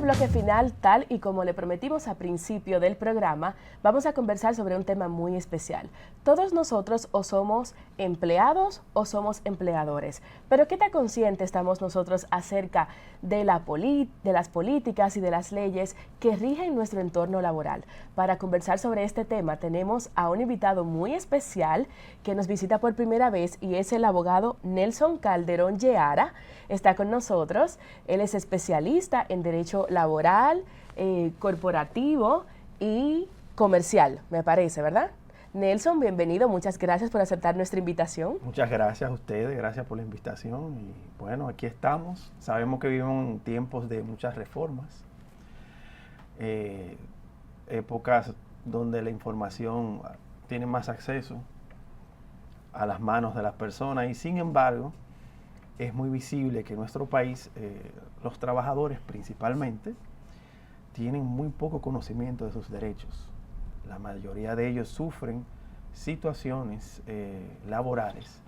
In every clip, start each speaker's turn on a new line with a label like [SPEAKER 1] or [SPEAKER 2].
[SPEAKER 1] bloque final, tal y como le prometimos al principio del programa, vamos a conversar sobre un tema muy especial. Todos nosotros o somos empleados o somos empleadores, pero ¿qué tan conscientes estamos nosotros acerca de las políticas y de las leyes que rigen nuestro entorno laboral? Para conversar sobre este tema tenemos a un invitado muy especial que nos visita por primera vez y es el abogado Nelson Calderón Yeara. Está con nosotros, él es especialista en derecho laboral, corporativo y comercial, me parece, ¿verdad? Nelson, bienvenido, muchas gracias por aceptar nuestra invitación.
[SPEAKER 2] Muchas gracias a ustedes, gracias por la invitación y bueno, aquí estamos. Sabemos que vivimos en tiempos de muchas reformas, épocas donde la información tiene más acceso a las manos de las personas y sin embargo es muy visible que en nuestro país los trabajadores principalmente tienen muy poco conocimiento de sus derechos. La mayoría de ellos sufren situaciones laborales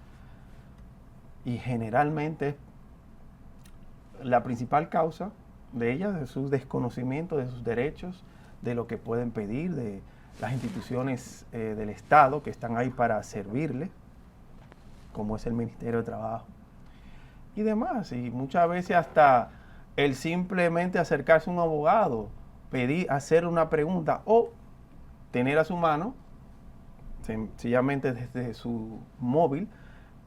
[SPEAKER 2] y generalmente la principal causa de ellas es su desconocimiento de sus derechos, de lo que pueden pedir, de las instituciones del Estado que están ahí para servirle, como es el Ministerio de Trabajo y demás. Y muchas veces hasta el simplemente acercarse a un abogado, pedir, hacer una pregunta o tener a su mano, sencillamente desde su móvil,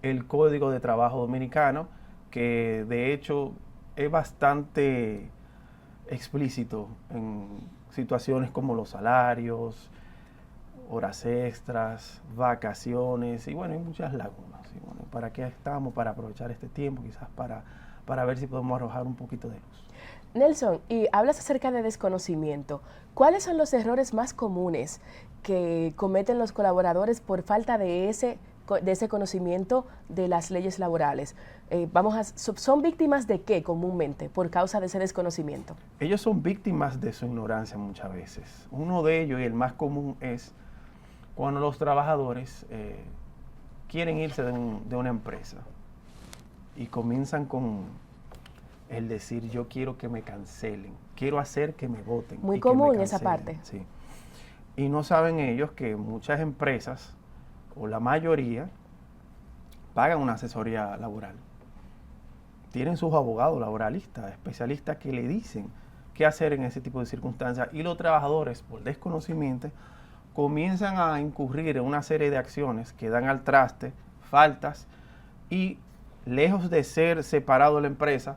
[SPEAKER 2] el Código de Trabajo Dominicano, que de hecho es bastante explícito en situaciones como los salarios, horas extras, vacaciones y bueno, hay muchas lagunas. Y bueno, ¿para qué estamos? Para aprovechar este tiempo, quizás para ver si podemos arrojar un poquito de luz.
[SPEAKER 1] Nelson, y hablas acerca de desconocimiento. ¿Cuáles son los errores más comunes que cometen los colaboradores por falta de ese conocimiento de las leyes laborales? ¿Son víctimas de qué comúnmente por causa de ese desconocimiento?
[SPEAKER 2] Ellos son víctimas de su ignorancia muchas veces. Uno de ellos, y el más común, es cuando los trabajadores quieren irse de una empresa y comienzan con el decir yo quiero que me cancelen, quiero hacer que me voten.
[SPEAKER 1] Muy común esa parte.
[SPEAKER 2] Sí. Y no saben ellos que muchas empresas, o la mayoría, pagan una asesoría laboral. Tienen sus abogados laboralistas, especialistas que le dicen qué hacer en ese tipo de circunstancias y los trabajadores, por desconocimiento, comienzan a incurrir en una serie de acciones que dan al traste, faltas y lejos de ser separado de la empresa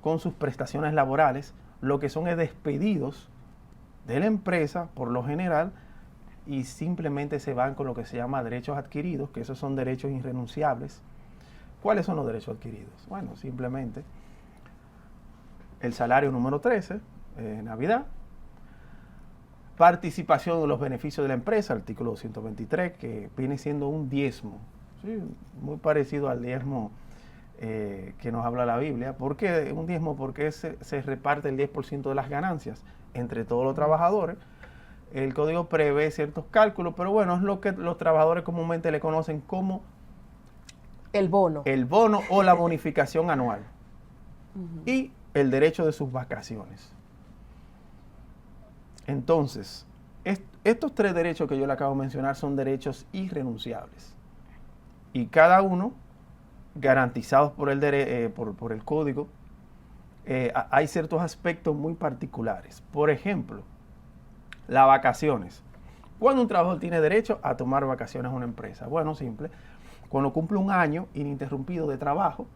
[SPEAKER 2] con sus prestaciones laborales, lo que son es despedidos de la empresa por lo general y simplemente se van con lo que se llama derechos adquiridos, que esos son derechos irrenunciables. ¿Cuáles son los derechos adquiridos? Bueno, simplemente el salario número 13, Navidad, participación de los beneficios de la empresa, artículo 223, que viene siendo un diezmo, ¿sí? Muy parecido al diezmo que nos habla la Biblia. ¿Por qué un diezmo? Porque se reparte el 10% de las ganancias entre todos los trabajadores. El código prevé ciertos cálculos, pero bueno, es lo que los trabajadores comúnmente le conocen como
[SPEAKER 1] el bono.
[SPEAKER 2] El bono o la bonificación anual. Y el derecho de sus vacaciones. Entonces, estos tres derechos que yo le acabo de mencionar son derechos irrenunciables. Y cada uno, garantizados por el código, hay ciertos aspectos muy particulares. Por ejemplo, las vacaciones. ¿Cuándo un trabajador tiene derecho a tomar vacaciones en una empresa? Bueno, simple. Cuando cumple un año ininterrumpido de trabajo,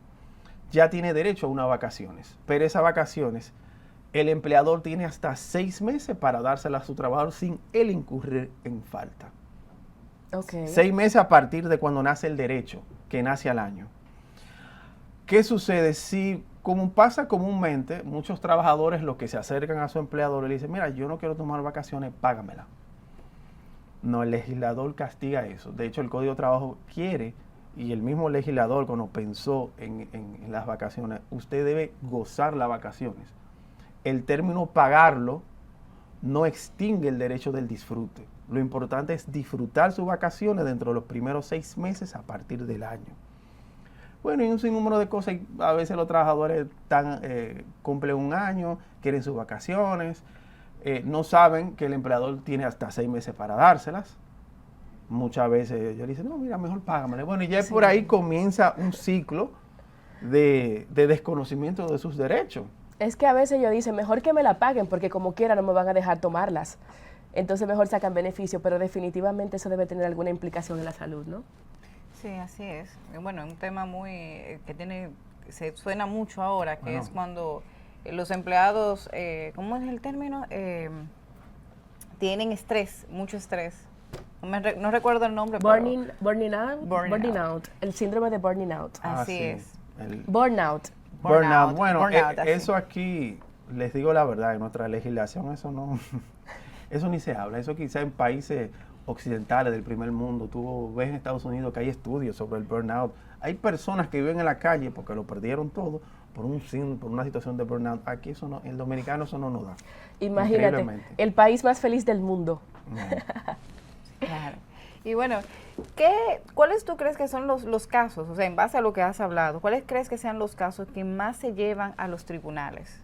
[SPEAKER 2] ya tiene derecho a unas vacaciones. Pero esas vacaciones, el empleador tiene hasta 6 meses para dárselas a su trabajador sin él incurrir en falta.
[SPEAKER 1] Okay.
[SPEAKER 2] 6 meses a partir de cuando nace el derecho, que nace al año. ¿Qué sucede? Si, como pasa comúnmente, muchos trabajadores lo que se acercan a su empleador y le dicen, mira, yo no quiero tomar vacaciones, págamela. No, el legislador castiga eso. De hecho, el Código de Trabajo quiere, y el mismo legislador cuando pensó en las vacaciones, usted debe gozar las vacaciones. El término pagarlo no extingue el derecho del disfrute. Lo importante es disfrutar sus vacaciones dentro de los primeros 6 meses a partir del año. Bueno, y un sinnúmero de cosas. Y a veces los trabajadores cumplen un año, quieren sus vacaciones, no saben que el empleador tiene hasta 6 meses para dárselas. Muchas veces yo le dicen, no, mira, mejor págamele. Bueno, y ya
[SPEAKER 1] Sí.
[SPEAKER 2] por ahí comienza un ciclo de desconocimiento de sus derechos.
[SPEAKER 1] Es que a veces ellos dicen, mejor que me la paguen porque como quiera no me van a dejar tomarlas. Entonces mejor sacan beneficio, pero definitivamente eso debe tener alguna implicación en la salud, ¿no?
[SPEAKER 3] Sí, así es. Y bueno, un tema muy se suena mucho ahora, que
[SPEAKER 2] Bueno.
[SPEAKER 3] es cuando los empleados, ¿cómo es el término? Tienen estrés, mucho estrés. No recuerdo el nombre, pero
[SPEAKER 1] Burning out. El síndrome de burning out.
[SPEAKER 3] así
[SPEAKER 2] sí.
[SPEAKER 3] es.
[SPEAKER 2] El
[SPEAKER 1] Burnout.
[SPEAKER 2] burnout. Bueno,
[SPEAKER 3] burnout, así.
[SPEAKER 2] eso aquí, les digo la verdad, en nuestra legislación eso no, eso ni se habla. Eso quizá en países occidentales del primer mundo, tú ves en Estados Unidos que hay estudios sobre el burnout. Hay personas que viven en la calle porque lo perdieron todo por una situación de burnout. Aquí eso no, el dominicano eso no nos da.
[SPEAKER 1] Imagínate,
[SPEAKER 2] Increíblemente.
[SPEAKER 1] el país más feliz del mundo.
[SPEAKER 2] No.
[SPEAKER 3] Claro. Y bueno, ¿cuáles tú crees que son los casos, o sea, en base a lo que has hablado, cuáles crees que sean los casos que más se llevan a los tribunales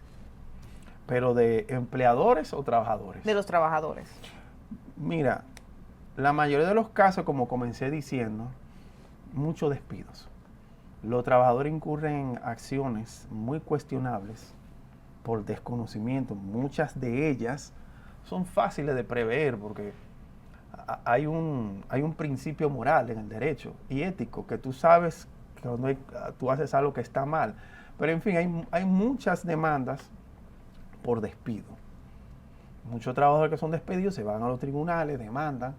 [SPEAKER 2] Pero de empleadores o trabajadores.
[SPEAKER 3] de los trabajadores?
[SPEAKER 2] Mira, la mayoría de los casos, como comencé diciendo, muchos despidos. Los trabajadores incurren en acciones muy cuestionables por desconocimiento. Muchas de ellas son fáciles de prever porque hay un principio moral en el derecho y ético que tú sabes que cuando tú haces algo que está mal. Pero en fin, hay muchas demandas por despido. Muchos trabajadores que son despedidos se van a los tribunales, demandan.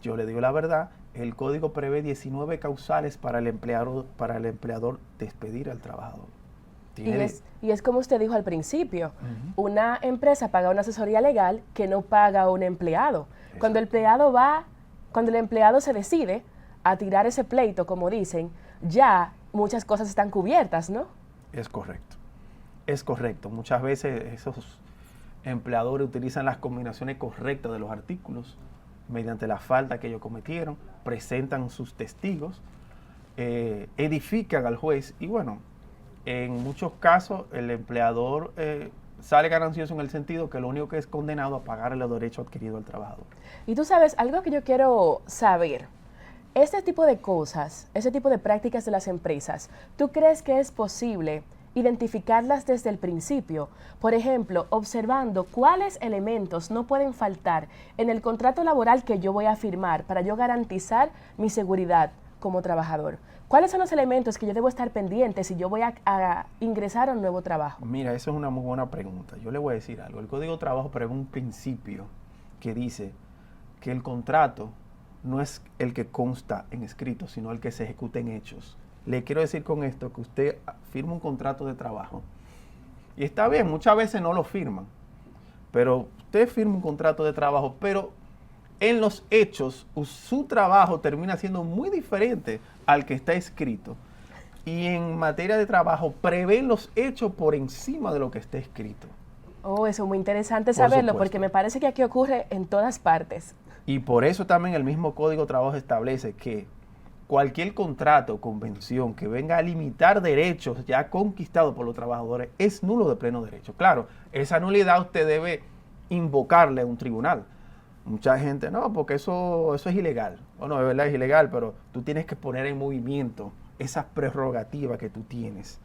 [SPEAKER 2] Yo le digo la verdad, el código prevé 19 causales para el empleador despedir al trabajador.
[SPEAKER 1] Y es como usted dijo al principio, una empresa paga una asesoría legal que no paga a un empleado. Cuando el empleado se decide a tirar ese pleito, como dicen, ya muchas cosas están cubiertas, ¿no?
[SPEAKER 2] Es correcto. Es correcto. Muchas veces esos empleadores utilizan las combinaciones correctas de los artículos mediante la falta que ellos cometieron, presentan sus testigos, edifican al juez y bueno, en muchos casos el empleador sale ganancioso en el sentido que lo único que es condenado a pagar el derecho adquirido al trabajador.
[SPEAKER 1] Y tú sabes, algo que yo quiero saber, este tipo de cosas, este tipo de prácticas de las empresas, ¿tú crees que es posible identificarlas desde el principio? Por ejemplo, observando cuáles elementos no pueden faltar en el contrato laboral que yo voy a firmar para yo garantizar mi seguridad como trabajador. ¿Cuáles son los elementos que yo debo estar pendiente si yo voy a ingresar a un nuevo trabajo?
[SPEAKER 2] Mira, eso es una muy buena pregunta. Yo le voy a decir algo. El Código de Trabajo prevé un principio que dice que el contrato no es el que consta en escrito, sino el que se ejecuta en hechos. Le quiero decir con esto que usted firma un contrato de trabajo y está bien, muchas veces no lo firman, pero usted firma un contrato de trabajo, pero en los hechos su trabajo termina siendo muy diferente al que está escrito. Y en materia de trabajo prevén los hechos por encima de lo que está escrito.
[SPEAKER 1] Oh, eso es muy interesante
[SPEAKER 2] Por
[SPEAKER 1] saberlo
[SPEAKER 2] supuesto.
[SPEAKER 1] porque me parece que aquí ocurre en todas partes.
[SPEAKER 2] Y por eso también el mismo Código de Trabajo establece que cualquier contrato o convención que venga a limitar derechos ya conquistados por los trabajadores es nulo de pleno derecho. Claro, esa nulidad usted debe invocarle a un tribunal. Mucha gente, no, porque eso es ilegal. Bueno, de verdad es ilegal, pero tú tienes que poner en movimiento esas prerrogativas que tú tienes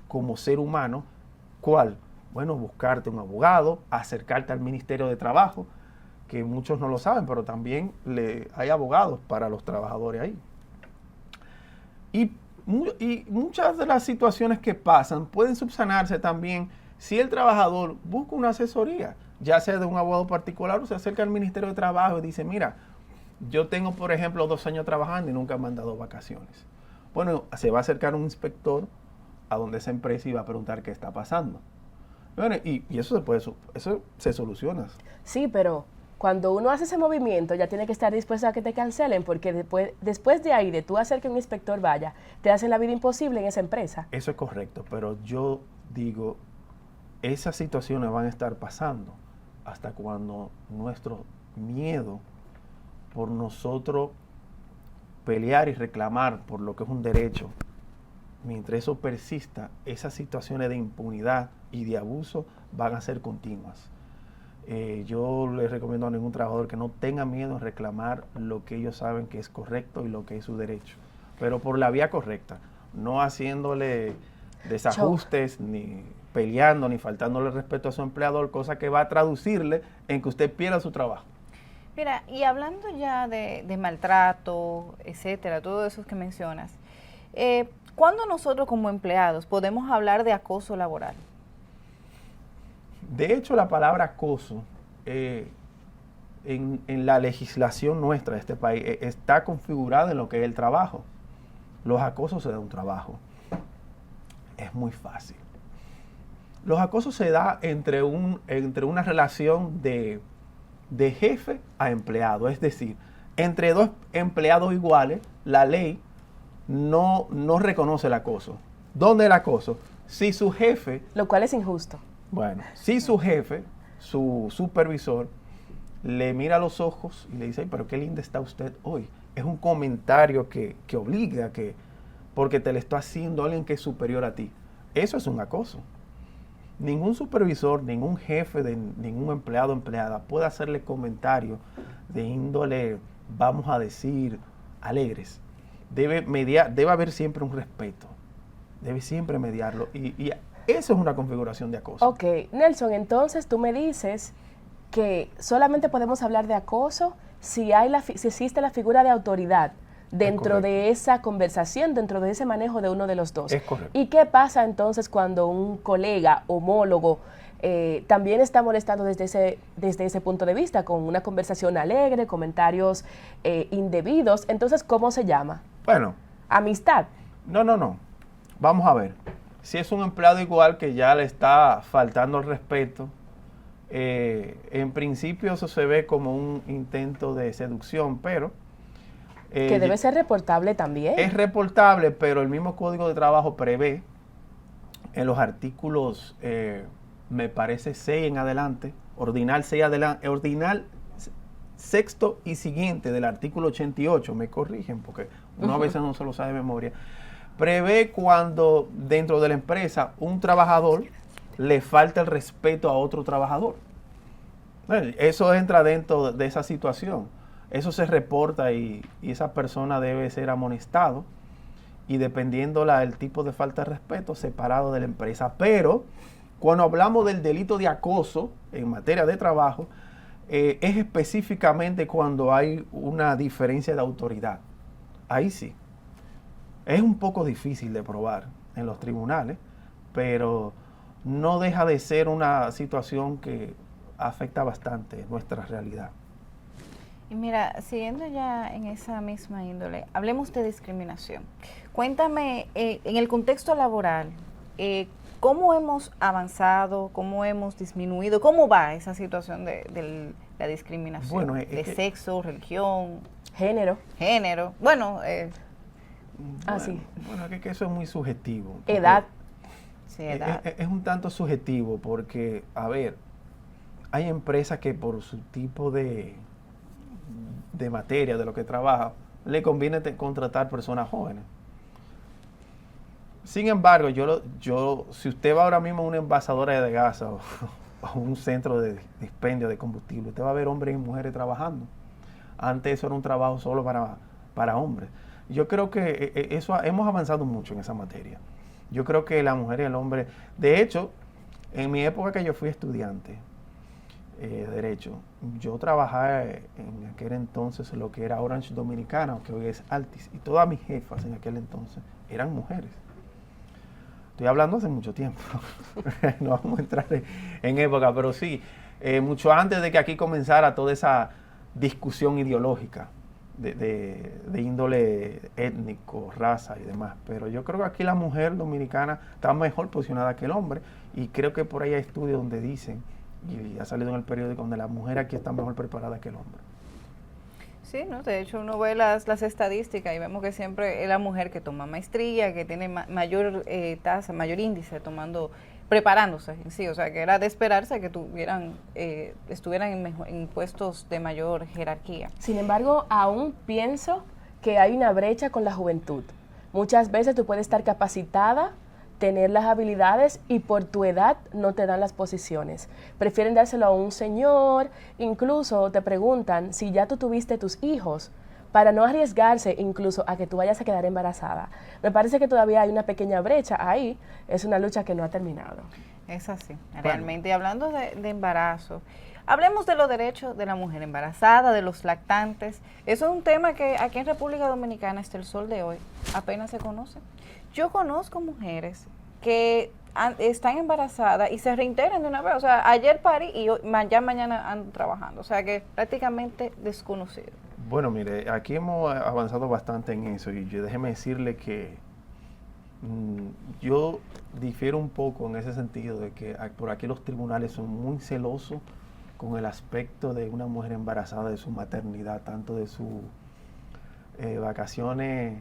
[SPEAKER 2] como ser humano. ¿Cuál? Bueno, buscarte un abogado, acercarte al Ministerio de Trabajo, que muchos no lo saben, pero también hay abogados para los trabajadores ahí. Y muchas de las situaciones que pasan pueden subsanarse también si el trabajador busca una asesoría, ya sea de un abogado particular o se acerca al Ministerio de Trabajo y dice, mira, yo tengo, por ejemplo, 2 años trabajando y nunca me han dado vacaciones. Bueno, se va a acercar un inspector a donde esa empresa y va a preguntar qué está pasando. Bueno, y eso se soluciona.
[SPEAKER 1] Sí, pero cuando uno hace ese movimiento ya tiene que estar dispuesto a que te cancelen porque después de ahí, de tú hacer que un inspector vaya, te hacen la vida imposible en esa empresa.
[SPEAKER 2] Eso es correcto, pero yo digo, esas situaciones van a estar pasando hasta cuando nuestro miedo por nosotros pelear y reclamar por lo que es un derecho mientras eso persista, esas situaciones de impunidad y de abuso van a ser continuas. Yo les recomiendo a ningún trabajador que no tenga miedo en reclamar lo que ellos saben que es correcto y lo que es su derecho, pero por la vía correcta, no haciéndole desajustes, ni peleando, ni faltándole respeto a su empleador, cosa que va a traducirle en que usted pierda su trabajo.
[SPEAKER 3] Mira, y hablando ya de maltrato, etcétera, todo eso que mencionas, ¿cuándo nosotros como empleados podemos hablar de acoso laboral?
[SPEAKER 2] De hecho, la palabra acoso en la legislación nuestra de este país está configurada en lo que es el trabajo. Los acosos se dan un trabajo. Es muy fácil. Los acosos se da entre una relación de jefe a empleado. Es decir, entre dos empleados iguales, la ley no reconoce el acoso. ¿Dónde el acoso? Si su jefe...
[SPEAKER 1] Lo cual es injusto.
[SPEAKER 2] Bueno, si su jefe, su supervisor, le mira a los ojos y le dice, pero qué linda está usted hoy. Es un comentario que obliga, porque te le está haciendo alguien que es superior a ti. Eso es un acoso. Ningún supervisor, ningún jefe de ningún empleado o empleada puede hacerle comentarios de índole, vamos a decir, alegres. Debe haber siempre un respeto. Debe siempre mediarlo. Y eso es una configuración de acoso.
[SPEAKER 1] Ok, Nelson, entonces tú me dices que solamente podemos hablar de acoso si existe la figura de autoridad dentro de esa conversación, dentro de ese manejo de uno de los dos.
[SPEAKER 2] Es correcto.
[SPEAKER 1] ¿Y qué pasa entonces cuando un colega, homólogo, también está molestando desde ese punto de vista, con una conversación alegre, comentarios indebidos? Entonces, ¿cómo se llama?
[SPEAKER 2] Bueno.
[SPEAKER 1] ¿Amistad?
[SPEAKER 2] No. Vamos a ver. Si es un empleado igual que ya le está faltando el respeto, en principio eso se ve como un intento de seducción, pero...
[SPEAKER 1] que debe ser reportable también.
[SPEAKER 2] Es reportable, pero el mismo Código de Trabajo prevé en los artículos, me parece 6 en adelante, ordinal sexto y siguiente del artículo 88, me corrigen porque uno a veces no se lo sabe de memoria, prevé cuando dentro de la empresa un trabajador le falta el respeto a otro trabajador. Eso entra dentro de esa situación. Eso se reporta y esa persona debe ser amonestado y dependiendo el tipo de falta de respeto, separado de la empresa. Pero cuando hablamos del delito de acoso en materia de trabajo, es específicamente cuando hay una diferencia de autoridad. Ahí sí. Es un poco difícil de probar en los tribunales, pero no deja de ser una situación que afecta bastante nuestra realidad.
[SPEAKER 3] Y mira, siguiendo ya en esa misma índole, hablemos de discriminación. Cuéntame, en el contexto laboral, ¿cómo hemos avanzado, cómo hemos disminuido, cómo va esa situación de la discriminación?
[SPEAKER 2] Bueno,
[SPEAKER 3] de sexo, religión,
[SPEAKER 1] género.
[SPEAKER 3] Bueno,
[SPEAKER 1] sí.
[SPEAKER 2] Bueno, es que eso es muy subjetivo.
[SPEAKER 1] Edad.
[SPEAKER 3] Sí, edad.
[SPEAKER 2] Es un tanto subjetivo porque, a ver, hay empresas que por su tipo de materia, de lo que trabaja, le conviene contratar personas jóvenes. Sin embargo, si usted va ahora mismo a una envasadora de gas o a un centro de dispendio de combustible, usted va a ver hombres y mujeres trabajando. Antes eso era un trabajo solo para hombres. Yo creo que hemos avanzado mucho en esa materia. Yo creo que la mujer y el hombre, de hecho, en mi época que yo fui estudiante de Derecho, yo trabajaba en aquel entonces lo que era Orange Dominicana, que hoy es Altis, y todas mis jefas en aquel entonces eran mujeres. Estoy hablando hace mucho tiempo, no vamos a entrar en época, pero sí, mucho antes de que aquí comenzara toda esa discusión ideológica de índole étnico, raza y demás. Pero yo creo que aquí la mujer dominicana está mejor posicionada que el hombre, y creo que por ahí hay estudios donde dicen, y ha salido en el periódico, donde la mujer aquí está mejor preparada que el hombre.
[SPEAKER 3] Sí, ¿no? De hecho uno ve las estadísticas y vemos que siempre es la mujer que toma maestría, que tiene mayor tasa, mayor índice preparándose en sí, o sea que era de esperarse que estuvieran en puestos de mayor jerarquía.
[SPEAKER 1] Sin embargo, aún pienso que hay una brecha con la juventud. Muchas veces tú puedes estar capacitada, tener las habilidades y por tu edad no te dan las posiciones. Prefieren dárselo a un señor, incluso te preguntan si ya tú tuviste tus hijos, para no arriesgarse incluso a que tú vayas a quedar embarazada. Me parece que todavía hay una pequeña brecha ahí, es una lucha que no ha terminado.
[SPEAKER 3] Es así,
[SPEAKER 2] Bueno.
[SPEAKER 3] realmente. Y hablando de embarazo, hablemos de los derechos de la mujer embarazada, de los lactantes. Eso es un tema que aquí en República Dominicana, hasta el sol de hoy, apenas se conoce. Yo conozco mujeres que están embarazadas y se reintegran de una vez. O sea, ayer parí y ya mañana ando trabajando. O sea, que prácticamente desconocido.
[SPEAKER 2] Bueno, mire, aquí hemos avanzado bastante en eso y déjeme decirle que yo difiero un poco en ese sentido de que por aquí los tribunales son muy celosos con el aspecto de una mujer embarazada, de su maternidad, tanto de sus vacaciones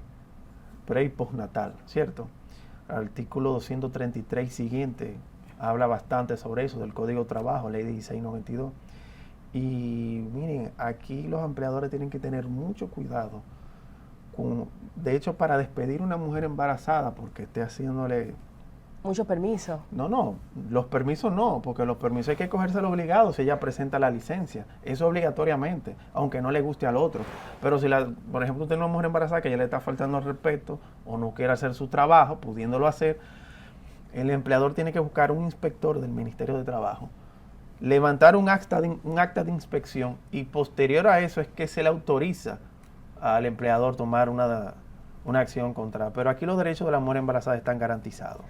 [SPEAKER 2] pre y postnatal, ¿cierto? El artículo 233 y siguiente habla bastante sobre eso, del Código de Trabajo, Ley 1692. Y miren, aquí los empleadores tienen que tener mucho cuidado. De hecho, para despedir a una mujer embarazada porque esté haciéndole...
[SPEAKER 1] Mucho permiso.
[SPEAKER 2] No, los permisos no, porque los permisos hay que cogérselo obligado si ella presenta la licencia. Eso obligatoriamente, aunque no le guste al otro. Pero si, por ejemplo, usted tiene una mujer embarazada que ya le está faltando el respeto o no quiere hacer su trabajo, pudiéndolo hacer, el empleador tiene que buscar un inspector del Ministerio de Trabajo, levantar un acta de inspección y posterior a eso es que se le autoriza al empleador tomar una acción contra. Pero aquí los derechos de la mujer embarazada están garantizados.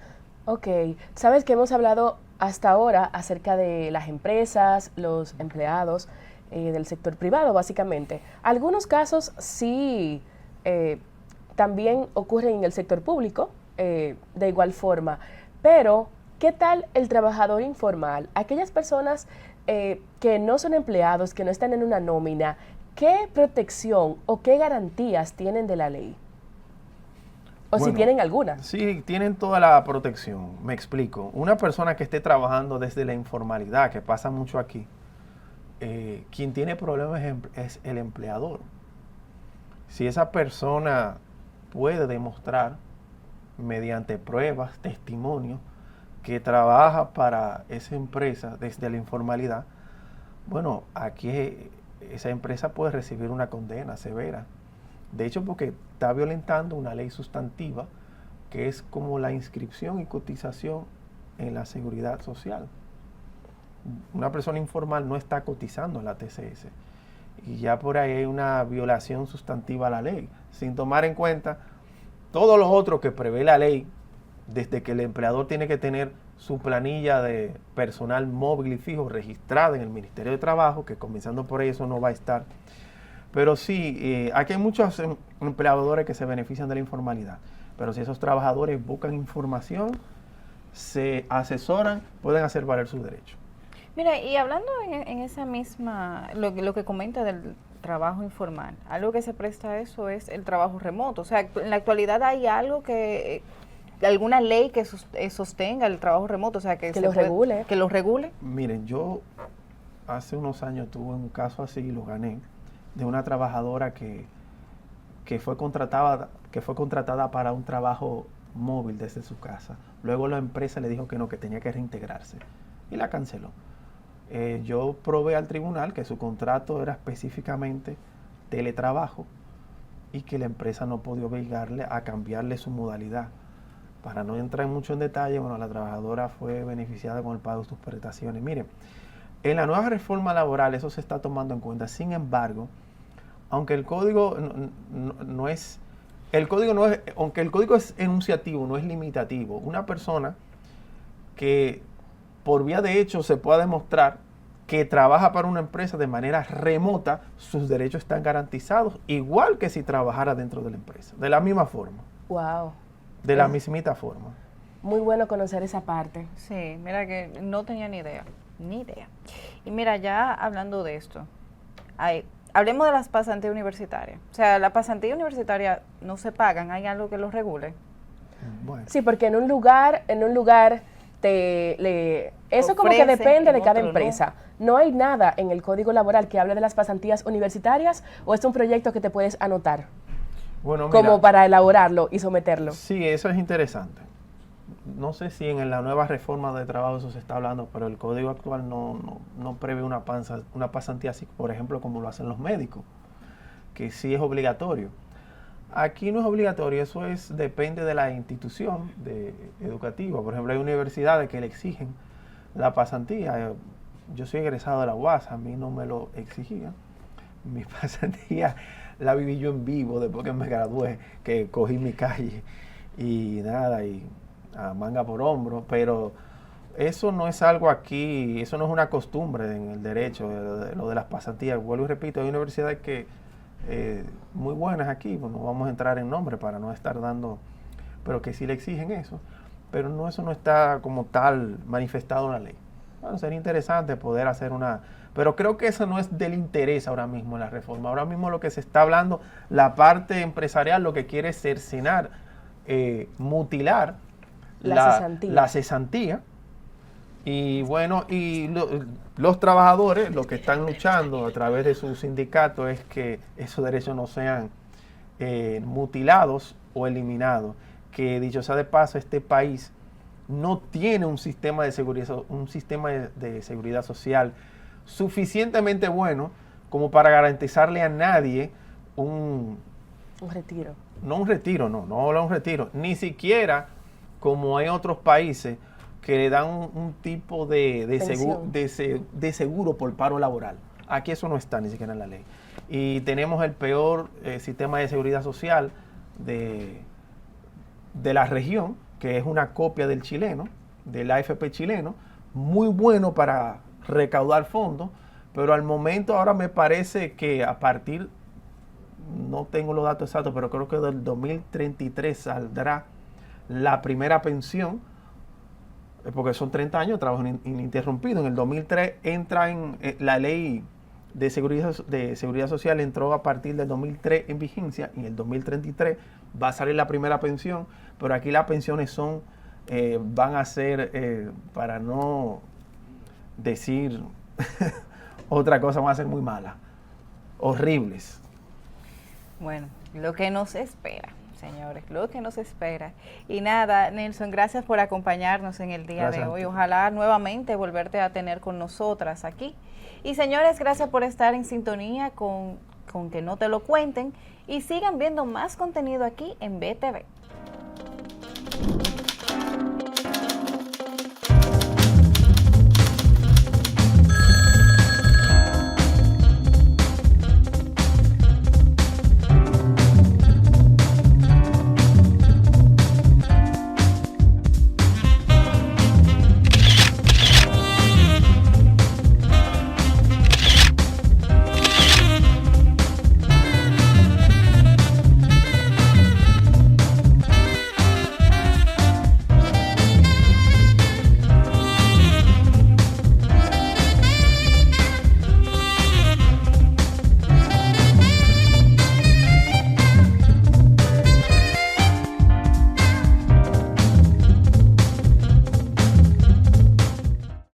[SPEAKER 1] Ok, sabes que hemos hablado hasta ahora acerca de las empresas, los empleados del sector privado, básicamente. Algunos casos sí también ocurren en el sector público, de igual forma, pero ¿qué tal el trabajador informal? Aquellas personas que no son empleados, que no están en una nómina, ¿qué protección o qué garantías tienen de la ley? O
[SPEAKER 2] Bueno,
[SPEAKER 1] si tienen alguna.
[SPEAKER 2] Sí, tienen toda la protección. Me explico. Una persona que esté trabajando desde la informalidad, que pasa mucho aquí, quien tiene problemas es el empleador. Si esa persona puede demostrar mediante pruebas, testimonios, que trabaja para esa empresa desde la informalidad, bueno, aquí esa empresa puede recibir una condena severa. De hecho, porque está violentando una ley sustantiva que es como la inscripción y cotización en la seguridad social. Una persona informal no está cotizando en la TCS y ya por ahí hay una violación sustantiva a la ley, sin tomar en cuenta todos los otros que prevé la ley, desde que el empleador tiene que tener su planilla de personal móvil y fijo registrada en el Ministerio de Trabajo, que comenzando por ahí eso no va a estar. Pero sí, aquí hay muchos empleadores que se benefician de la informalidad, pero si esos trabajadores buscan información, se asesoran, pueden hacer valer sus derechos.
[SPEAKER 3] Mira, y hablando en esa misma, lo que comenta del trabajo informal, algo que se presta a eso es el trabajo remoto. O sea, en la actualidad hay algo alguna ley que sostenga el trabajo remoto, o sea, que
[SPEAKER 1] lo regule.
[SPEAKER 3] Que lo regule.
[SPEAKER 2] Miren, yo hace unos años tuve un caso así y lo gané, de una trabajadora que fue contratada para un trabajo móvil desde su casa. Luego la empresa le dijo que no, que tenía que reintegrarse y la canceló. Yo probé al tribunal que su contrato era específicamente teletrabajo y que la empresa no podía obligarle a cambiarle su modalidad. Para no entrar mucho en detalle, bueno, la trabajadora fue beneficiada con el pago de sus prestaciones. Miren, en la nueva reforma laboral eso se está tomando en cuenta. Sin embargo, aunque el código aunque el código es enunciativo, no es limitativo, una persona que por vía de hecho se pueda demostrar que trabaja para una empresa de manera remota, sus derechos están garantizados, igual que si trabajara dentro de la empresa, de la misma forma.
[SPEAKER 1] Wow.
[SPEAKER 2] De la mismita forma.
[SPEAKER 1] Muy bueno conocer esa parte.
[SPEAKER 3] Sí, mira que no tenía ni idea. Y mira, ya hablando de esto, hablemos de las pasantías universitarias. O sea, la pasantía universitaria no se pagan, ¿hay algo que los regule?
[SPEAKER 2] Bueno.
[SPEAKER 1] Sí, porque en un lugar eso como que depende de cada empresa. No hay nada en el Código Laboral que hable de las pasantías universitarias, o es un proyecto que te puedes anotar.
[SPEAKER 2] Bueno, mira,
[SPEAKER 1] como para elaborarlo y someterlo.
[SPEAKER 2] sí, eso es interesante. No sé si en la nueva reforma de trabajo eso se está hablando, pero el código actual no prevé una pasantía así, por ejemplo, como lo hacen los médicos, que sí es obligatorio. Aquí no es obligatorio, eso depende de la institución educativa. Por ejemplo, hay universidades que le exigen la pasantía. Yo soy egresado de la UAS, a mí no me lo exigían. Mi pasantía la viví yo en vivo después que me gradué, que cogí mi calle y nada, y a manga por hombro, pero eso no es algo aquí, eso no es una costumbre en el derecho, lo de las pasantías. Vuelvo y repito, hay universidades que muy buenas aquí, pues no vamos a entrar en nombre para no estar dando, pero que sí le exigen eso, pero no, eso no está como tal manifestado en la ley. Bueno, sería interesante poder hacer pero creo que eso no es del interés ahora mismo en la reforma. Ahora mismo lo que se está hablando, la parte empresarial lo que quiere es cercenar, mutilar la cesantía. Y bueno, los trabajadores, lo que están luchando a través de sus sindicatos es que esos derechos no sean mutilados o eliminados. Que dicho sea de paso, este país no tiene un sistema de seguridad social suficientemente bueno como para garantizarle a nadie un
[SPEAKER 1] retiro.
[SPEAKER 2] No un retiro, no un retiro, ni siquiera como hay otros países que le dan un tipo de seguro por paro laboral. Aquí eso no está ni siquiera en la ley. Y tenemos el peor sistema de seguridad social de la región, que es una copia del chileno, del AFP chileno, muy bueno para recaudar fondos, pero al momento ahora me parece que a partir, no tengo los datos exactos, pero creo que del 2033 saldrá la primera pensión, porque son 30 años de trabajo ininterrumpido. En el 2003 entra en la ley de seguridad social, entró a partir del 2003 en vigencia, y en el 2033 va a salir la primera pensión, pero aquí las pensiones van a ser, para no decir otra cosa, van a ser muy malas, horribles.
[SPEAKER 3] Bueno, lo que nos espera, señores, lo que nos espera. Y nada, Nelson, gracias por acompañarnos en el día de hoy. Ojalá nuevamente volverte a tener con nosotras aquí. Y señores, gracias por estar en sintonía con Que No Te Lo Cuenten, y sigan viendo más contenido aquí en BTV.